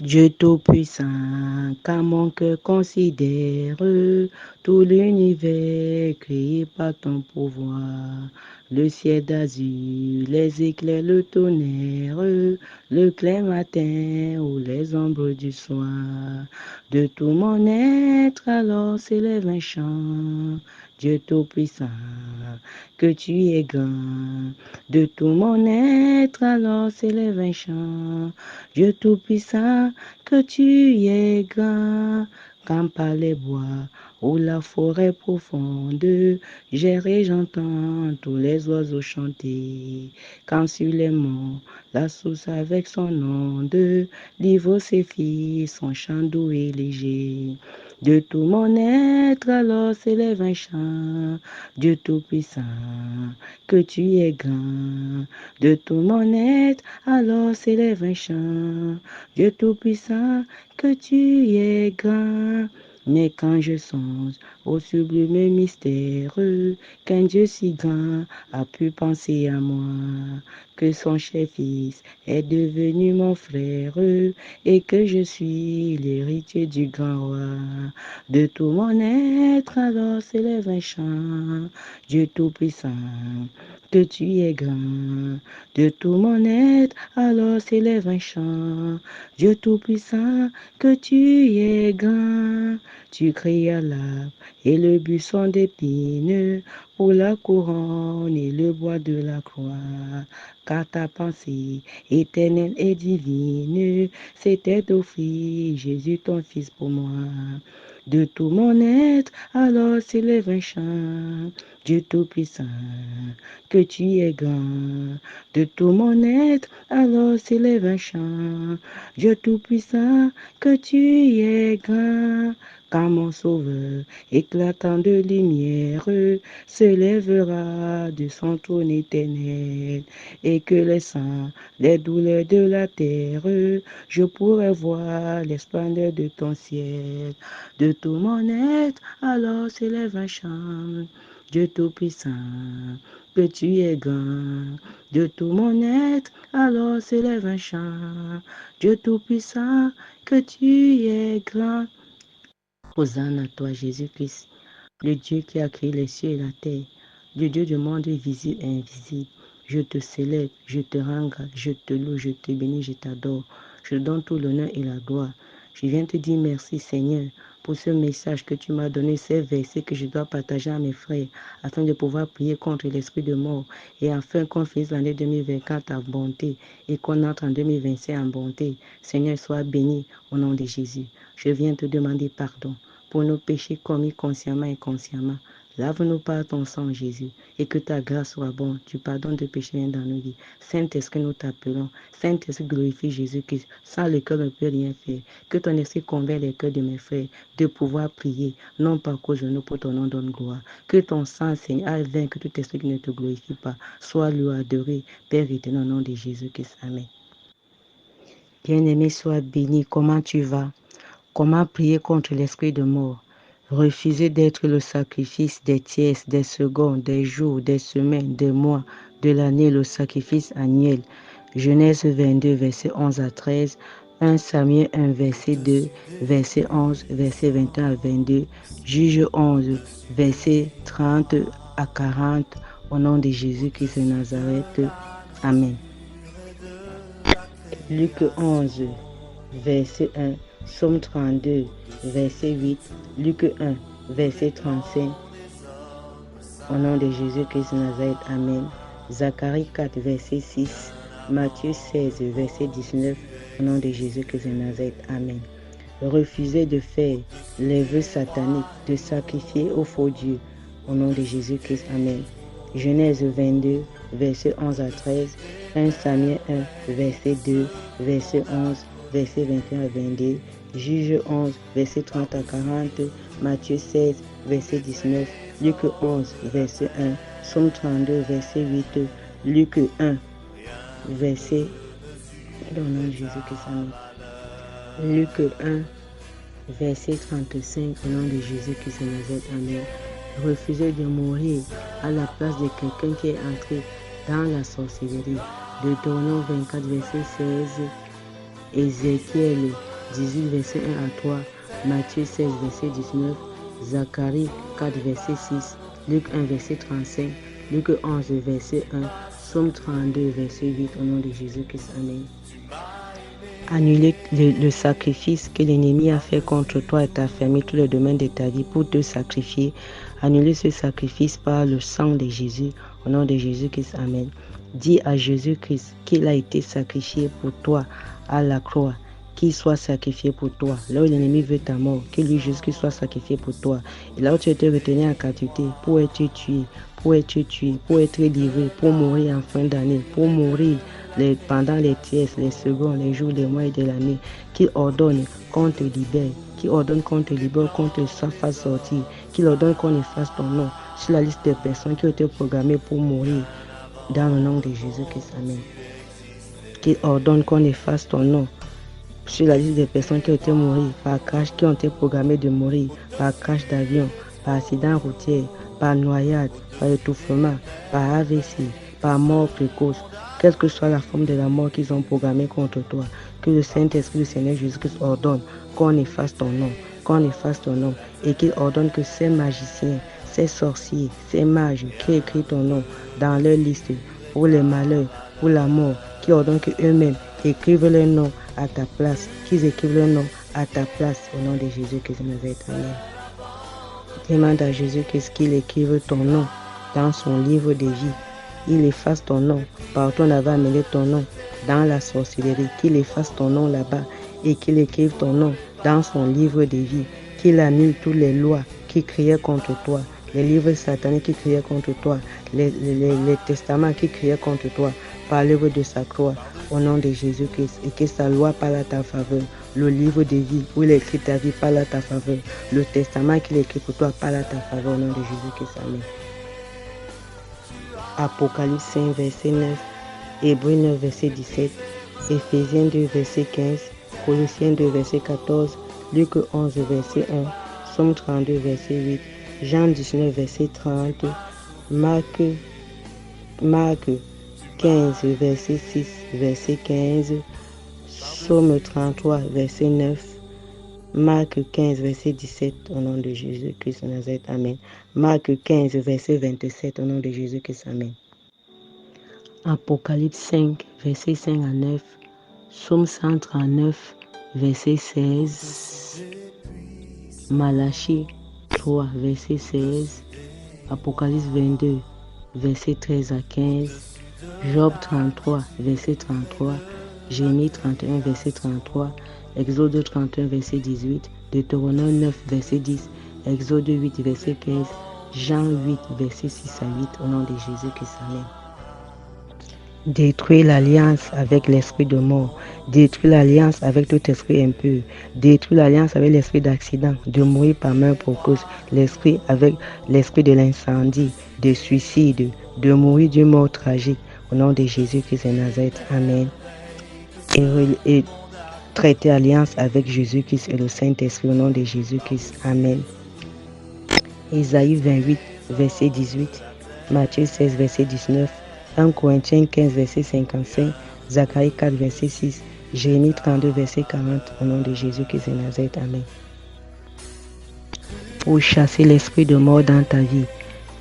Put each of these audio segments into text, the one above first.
Dieu Tout-Puissant, car mon cœur considère tout l'univers créé par ton pouvoir. Le ciel d'azur, les éclairs, le tonnerre, le clair matin ou les ombres du soir. De tout mon être, alors s'élève un chant. Dieu Tout-Puissant, que tu es grand. De tout mon être, alors s'élève un chant. Dieu Tout-Puissant, que tu es grand. Quand par les bois ou la forêt profonde, j'erre, j'entends tous les oiseaux chanter. Quand sur les monts, la source avec son onde livre ses filles, son chant doux et léger. De tout mon être, alors s'élève un chant. Dieu Tout-Puissant, que tu es grand. De tout mon être, alors s'élève un chant. Dieu Tout-Puissant, que tu es grand. Mais quand je songe au sublime mystère, qu'un Dieu si grand a pu penser à moi, que son cher fils est devenu mon frère, et que je suis l'héritier du grand roi. De tout mon être, alors s'élève un chant. Dieu Tout-Puissant, que tu es grand. De tout mon être, alors s'élève un chant. Dieu Tout-Puissant, que tu es grand. Tu créas l'arbre et le buisson d'épines pour la couronne et le bois de la croix. Car ta pensée éternelle et divine, c'était d'offrir Jésus ton Fils pour moi. De tout mon être, alors s'élève un chant. Dieu Tout-Puissant, que tu es grand. De tout mon être, alors s'élève un chant. Dieu Tout-Puissant, que tu es grand. Quand mon Sauveur, éclatant de lumière, se lèvera de son trône éternel, et que les sangs, les douleurs de la terre, je pourrai voir les splendeurs de ton ciel. De tout mon être, alors s'élève un chant. Dieu Tout-Puissant, que tu es grand. De tout mon être, alors s'élève un chant. Dieu Tout-Puissant, que tu es grand. Hosanna à toi, Jésus-Christ, le Dieu qui a créé les cieux et la terre, le Dieu du monde visible et invisible. Je te célèbre, je te rends grâce, je te loue, je te bénis, je t'adore. Je donne tout l'honneur et la gloire. Je viens te dire merci, Seigneur, pour ce message que tu m'as donné, ces versets que je dois partager à mes frères, afin de pouvoir prier contre l'esprit de mort et afin qu'on finisse l'année 2024 en bonté et qu'on entre en 2025 en bonté. Seigneur, sois béni au nom de Jésus. Je viens te demander pardon pour nos péchés commis consciemment et inconsciemment. Lave-nous par ton sang, Jésus, et que ta grâce soit bonne. Tu pardonnes de péchés dans nos vies. Saint-Esprit, nous t'appelons. Saint-Esprit, glorifie Jésus-Christ. Sans le cœur, on ne peut rien faire. Que ton esprit convainc les cœurs de mes frères de pouvoir prier, non pas qu'aux genoux pour ton nom donne gloire. Que ton sang, Seigneur, a vaincu tout esprit qui ne te glorifie pas. Sois loué, adoré, Père éternel, au nom de Jésus-Christ. Amen. Bien-aimé, sois béni. Comment tu vas? Comment prier contre l'esprit de mort? Refuser d'être le sacrifice des tiers, des secondes, des jours, des semaines, des mois, de l'année, le sacrifice annuel. Genèse 22, verset 11 à 13. 1 Samuel 1, verset 2, verset 11, verset 21 à 22. Juge 11, verset 30 à 40. Au nom de Jésus-Christ de Nazareth. Amen. Luc 11, verset 1. Psaume 32, verset 8, Luc 1, verset 35. Au nom de Jésus-Christ de Nazareth, Amen. Zacharie 4, verset 6, Matthieu 16, verset 19. Au nom de Jésus-Christ de Nazareth, Amen. Refuser de faire les vœux sataniques, de sacrifier au faux Dieu. Au nom de Jésus-Christ, Amen. Genèse 22, verset 11 à 13. 1 Samuel 1, verset 2, verset 11, verset 21 à 22. Juge 11, verset 30 à 40. Matthieu 16, verset 19. Luc 11, verset 1. Psaume 32, verset 8. Luc 1, verset... Au nom de Jésus-Christ, Amen. Luc 1, verset 35, au nom de Jésus-Christ de Nazareth, Amen. Refuser de mourir à la place de quelqu'un qui est entré dans la sorcellerie. Deutéronome 24, verset 16. Ézéchiel 18, verset 1 à 3, Matthieu 16, verset 19, Zacharie 4, verset 6, Luc 1, verset 35, Luc 11, verset 1, Psaume 32, verset 8, au nom de Jésus-Christ. Amen. Annuler le sacrifice que l'ennemi a fait contre toi et ta famille, tous les domaines de ta vie pour te sacrifier. Annuler ce sacrifice par le sang de Jésus, au nom de Jésus-Christ. Amen. Dis à Jésus-Christ qu'il a été sacrifié pour toi à la croix, qu'il soit sacrifié pour toi. Là où l'ennemi veut ta mort, qu'il lui juste qu'il soit sacrifié pour toi. Et là où tu étais retenu en captivité pour être tué, pour être livré, pour mourir en fin d'année, pour mourir pendant les tiers, les secondes, les jours, les mois et de l'année, qu'il ordonne qu'on te libère, qu'il ordonne qu'on te libère, qu'on te fasse sortir, qu'il ordonne qu'on efface ton nom sur la liste des personnes qui ont été programmées pour mourir dans le nom de Jésus-Christ. Amen. Qu'il ordonne qu'on efface ton nom sur la liste des personnes qui ont été mourir par crash, qui ont été programmées de mourir par crash d'avion, par accident routier, par noyade, par étouffement, par AVC, par mort précoce, quelle que soit la forme de la mort qu'ils ont programmée contre toi, que le Saint-Esprit du Seigneur Jésus-Christ ordonne qu'on efface ton nom, et qu'il ordonne que ces magiciens, ces sorciers, ces mages qui écrivent ton nom dans leur liste pour les malheurs, pour la mort, qui ordonnent qu'eux-mêmes écrivent leur nom à ta place, qu'ils écrivent leur nom à ta place, au nom de Jésus-Christ. Amen. Demande à Jésus-Christ qu'il écrive ton nom dans son livre de vie. Il efface ton nom partout on avait amené ton nom dans la sorcellerie, qu'il efface ton nom là-bas et qu'il écrive ton nom dans son livre de vie, qu'il annule toutes les lois qui criaient contre toi, les livres sataniques qui criaient contre toi, les testaments qui criaient contre toi par l'œuvre de sa croix, au nom de Jésus-Christ, et que sa loi parle à ta faveur, le livre de vie où il écrit ta vie parle à ta faveur, le testament qu'il écrit pour toi parle à ta faveur, au nom de Jésus-Christ. Amen. Apocalypse 5, verset 9, Hébreux 9, verset 17, Éphésiens 2, verset 15, Colossiens 2, verset 14, Luc 11, verset 1, Psaume 32, verset 8, Jean 19, verset 30, Marc 15, verset 6, verset 15, Psaume 33, verset 9, Marc 15, verset 17, au nom de Jésus-Christ de Nazareth. Amen. Marc 15, verset 27, au nom de Jésus-Christ. Amen. Apocalypse 5, verset 5 à 9, Psaume 139, verset 16, Malachie 3, verset 16, Apocalypse 22, verset 13 à 15, Job 33, verset 33, Jérémie 31, verset 33, Exode 31, verset 18, Deutéronome 9, verset 10, Exode 8, verset 15, Jean 8, verset 6 à 8, au nom de Jésus-Christ. Amen. Détruire l'alliance avec l'esprit de mort, détruire l'alliance avec tout esprit impur, détruire l'alliance avec l'esprit d'accident, de mourir par main pour cause, l'esprit avec l'esprit de l'incendie, de suicide, de mourir d'une mort tragique, au nom de Jésus-Christ de Nazareth. Amen. Et traiter alliance avec Jésus-Christ et le Saint-Esprit, au nom de Jésus-Christ. Amen. Isaïe 28, verset 18, Matthieu 16, verset 19, 1 Corinthiens 15, verset 55, Zacharie 4, verset 6, Jérémie 32, verset 40, au nom de Jésus-Christ de Nazareth. Amen. Pour chasser l'esprit de mort dans ta vie,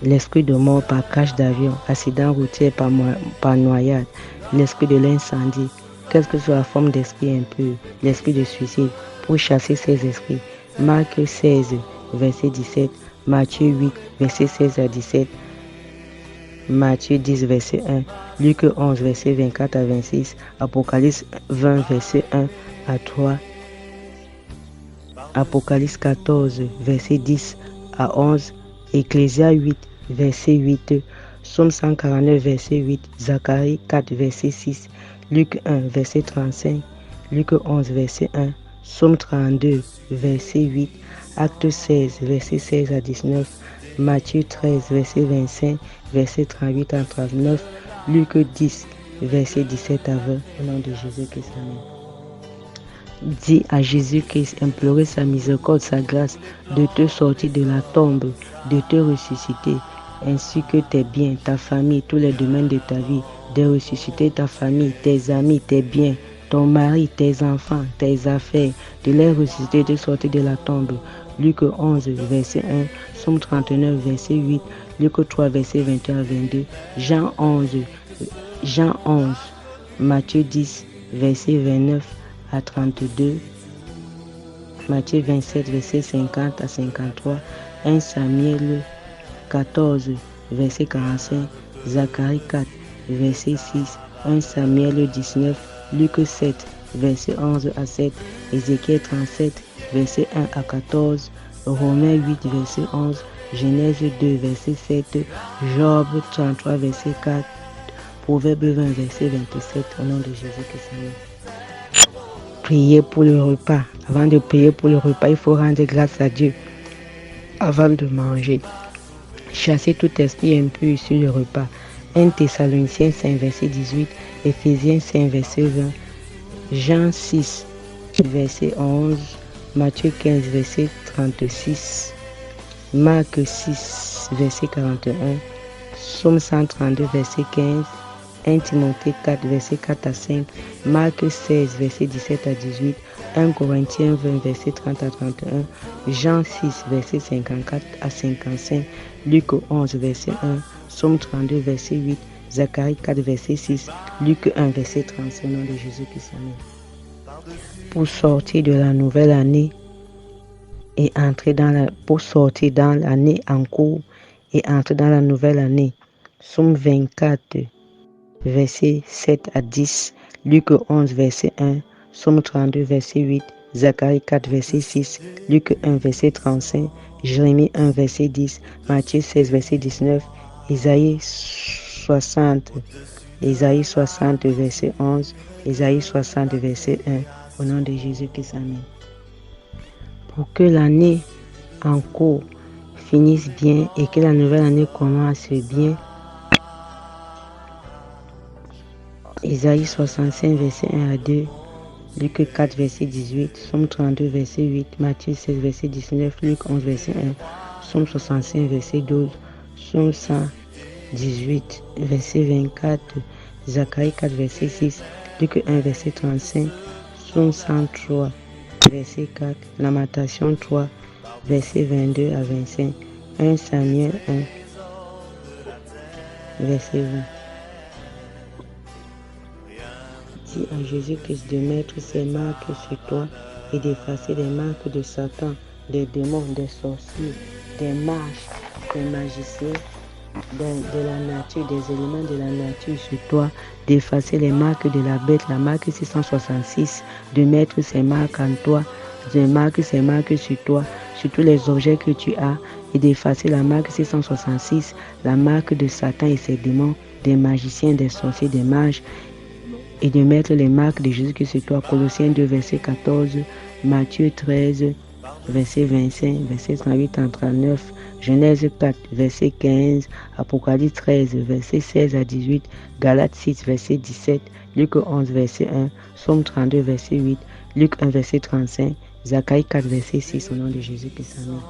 l'esprit de mort par crash d'avion, accident routier, par noyade, l'esprit de l'incendie, quelle que soit la forme d'esprit impur, l'esprit de suicide, pour chasser ces esprits. Marc 16, verset 17, Matthieu 8, verset 16 à 17, Matthieu 10, verset 1, Luc 11, verset 24 à 26, Apocalypse 20, verset 1 à 3, Apocalypse 14, verset 10 à 11, Ecclésias 8, verset 8, Psaume 149, verset 8, Zacharie 4, verset 6, Luc 1, verset 35, Luc 11, verset 1, Psaume 32, verset 8, Acte 16, verset 16 à 19, Matthieu 13, verset 25, verset 38 à 39, Luc 10, verset 17 à 20, au nom de Jésus-Christ. Amen. Dis à Jésus-Christ, implorer sa miséricorde, sa grâce, de te sortir de la tombe, de te ressusciter, ainsi que tes biens, ta famille, tous les domaines de ta vie, de ressusciter ta famille, tes amis, tes biens, ton mari, tes enfants, tes affaires, de les ressusciter, de sortir de la tombe. Luc 11, verset 1, Somme 39, verset 8, Luc 3, verset 21 à 22, Jean 11, Matthieu 10, verset 29 à 32, Matthieu 27, verset 50 à 53, 1 Samuel 14, verset 45, Zacharie 4, verset 6, 1 Samuel 19, Luc 7, verset 11 à 7, Ézéchiel 37, verset 1 à 14, Romains 8, verset 11, Genèse 2, verset 7, Job 33, verset 4, Proverbe 20, verset 27, au nom de Jésus-Christ. Priez pour le repas. Avant de prier pour le repas, il faut rendre grâce à Dieu avant de manger. Chassez tout esprit impur sur le repas. 1 Thessaloniciens 5, verset 18, Éphésiens 5, verset 20, Jean 6, verset 11, Matthieu 15, verset 36, Marc 6, verset 41, Psaume 132, verset 15, 1 Timothée 4, verset 4 à 5, Marc 16, verset 17 à 18, 1 Corinthiens 20, verset 30 à 31, Jean 6, verset 54 à 55, Luc 11, verset 1, Psaume 32, verset 8, Zacharie 4, verset 6, Luc 1, verset 35, au nom de Jésus-Christ. Pour sortir de la nouvelle année et entrer pour sortir dans l'année en cours et entrer dans la nouvelle année, Psaume 24, verset 7 à 10, Luc 11, verset 1, Psaume 32, verset 8, Zacharie 4, verset 6, Luc 1, verset 35, Jérémie 1, verset 10, Matthieu 16, verset 19, Isaïe 60, verset 11, Isaïe 60, verset 1, au nom de Jésus-Christ, amen. Pour que l'année en cours finisse bien et que la nouvelle année commence bien, Isaïe 65, verset 1 à 2, Luc 4, verset 18, Psaume 32, verset 8, Matthieu 16, verset 19, Luc 11, verset 1, Psaume 65, verset 12, Psaume 118, verset 24, Zacharie 4, verset 6, Luc 1, verset 35, Psaume 103, verset 4, Lamentation 3, verset 22 à 25, 1 Samuel 1, verset 20. Dis à Jésus-Christ de mettre ses marques sur toi et d'effacer les marques de Satan, des démons, des sorciers, des mages, des magiciens, de la nature, des éléments de la nature sur toi, d'effacer les marques de la bête, la marque 666, de mettre ces marques en toi, de marquer ces marques sur toi, sur tous les objets que tu as, et d'effacer la marque 666, la marque de Satan et ses démons, des magiciens, des sorciers, des mages, et de mettre les marques de Jésus sur toi. Colossiens 2, verset 14, Matthieu 13, verset 25, verset 38 à 39, Genèse 4, verset 15, Apocalypse 13, verset 16 à 18, Galates 6, verset 17, Luc 11, verset 1, Psaume 32, verset 8, Luc 1, verset 35, Zacharie 4, verset 6, au nom de Jésus-Christ. Amen.